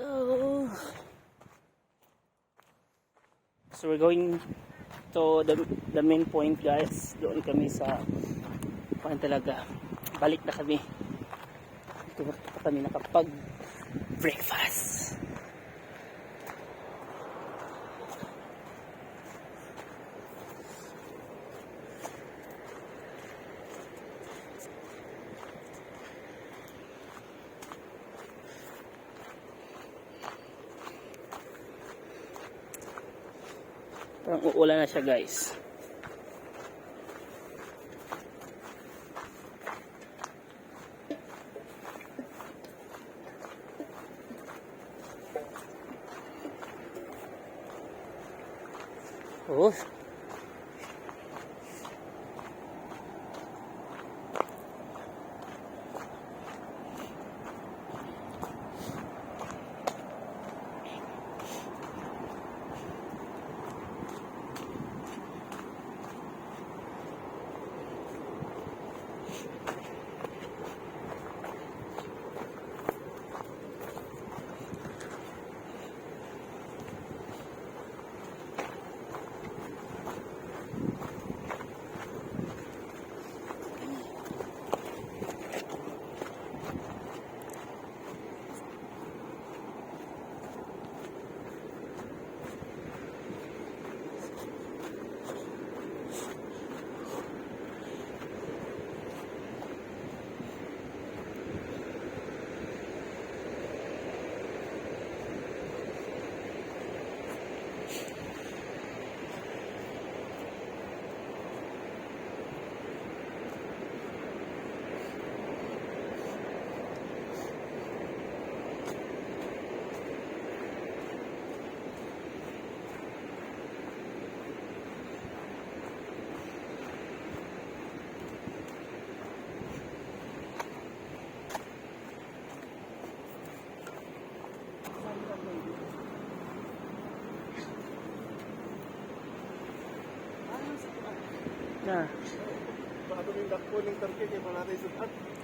So we're going to the main point, guys. Doon kami sa paano talaga. Balik na kami. Ito pa kami nakapag breakfast. Parang uulan na siya, guys. Oh. Na.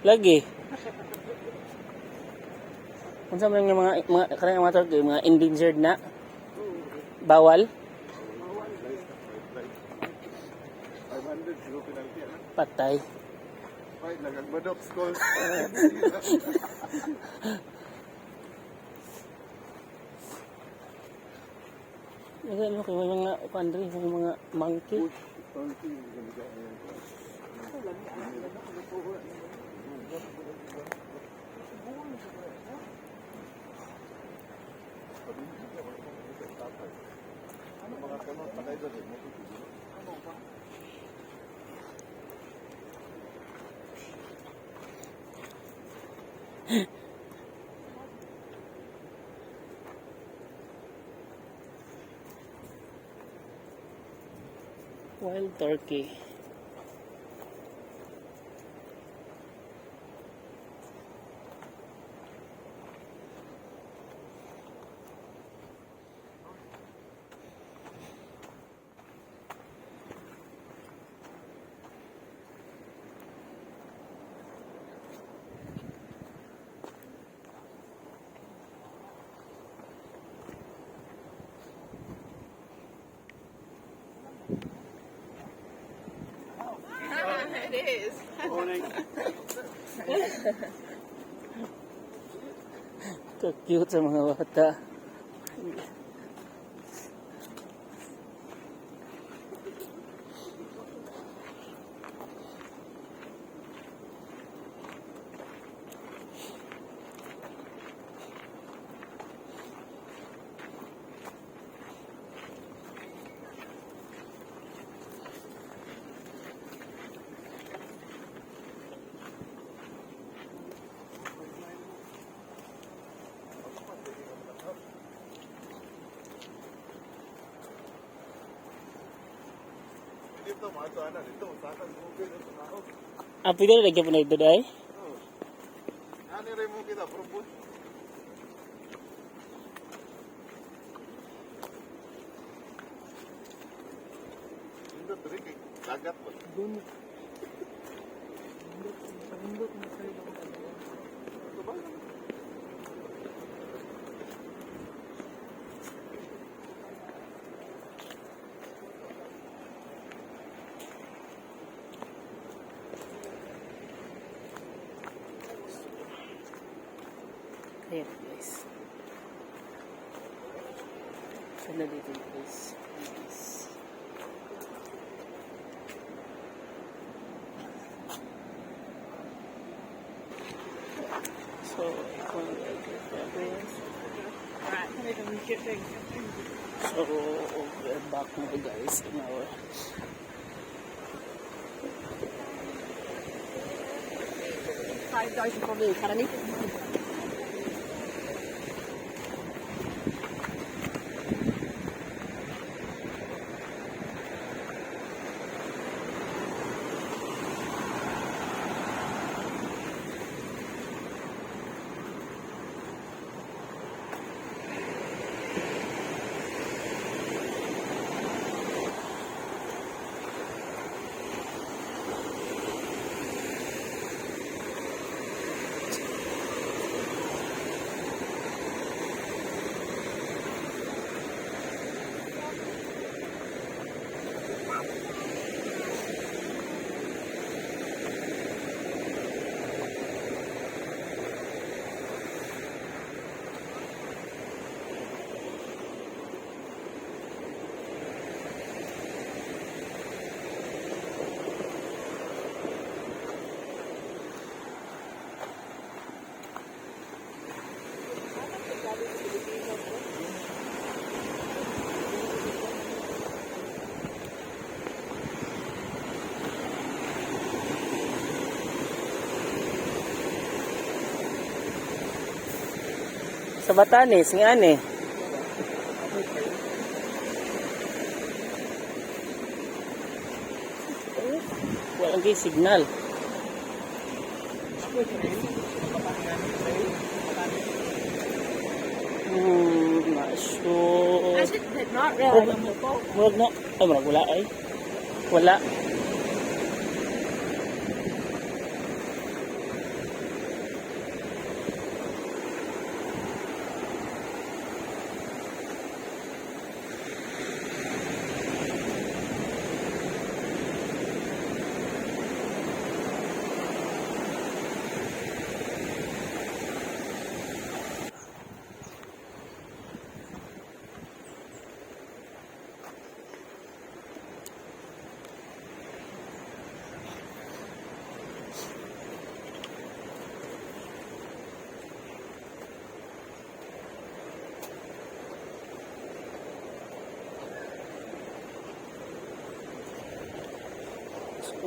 Lagi. Kung saan yung mga karang mga turkey, mga endangered na bawal. Patay. Nagagmadok school. Ano kayo mga pandri, mga monkey. Wild turkey. It is. Cute sa mga bata. Apa itu lagi pun itu dah? Ano rin mo kita, propose? Hindi rin, kagat mo. Ayan guys. Ganda dito guys. Nice. So, ito ang guys. Right, I'm shipping. So, we're back now guys in our $5 for me. Karani. sa Batanes, nga ani. Walang gay signal. Not sure. Did not realize I'm local. Murag na. Ay, murag wala ay. Wala.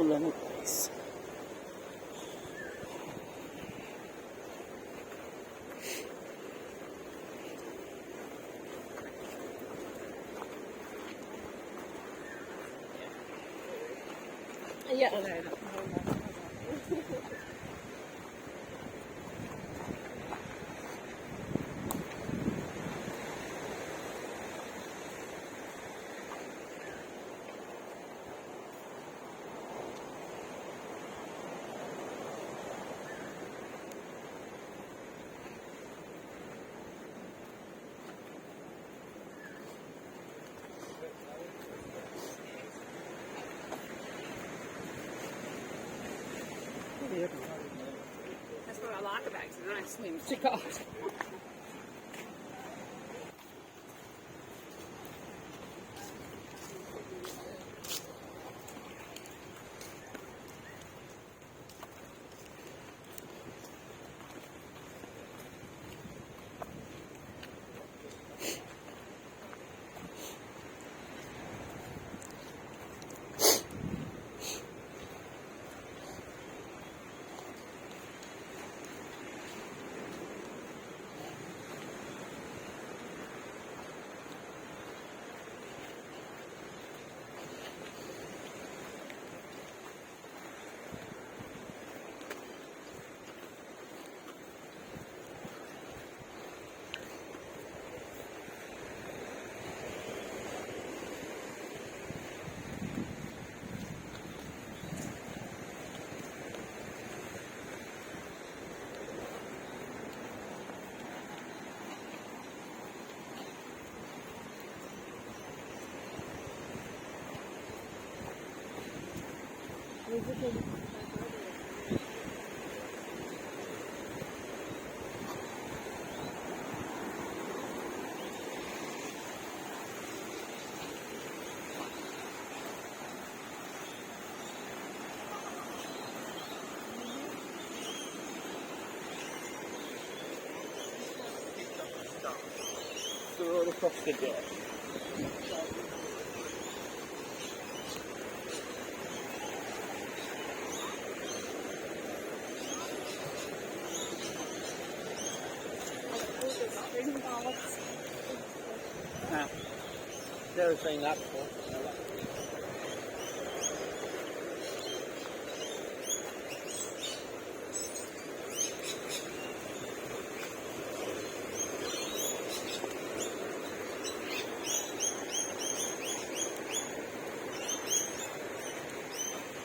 Ulan guys. Yeah. That's why I like about it. It's a nice slim cigar. So the fox could there. Ah, they're saying that for.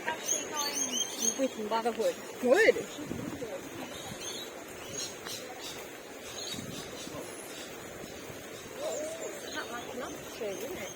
Actually going with motherhood. Good. Not much enough shade, isn't it?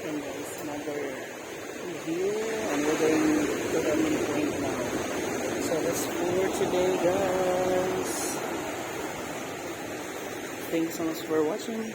And there's another view, and we're going to the main point now. So that's for today, guys. Thanks so much for watching.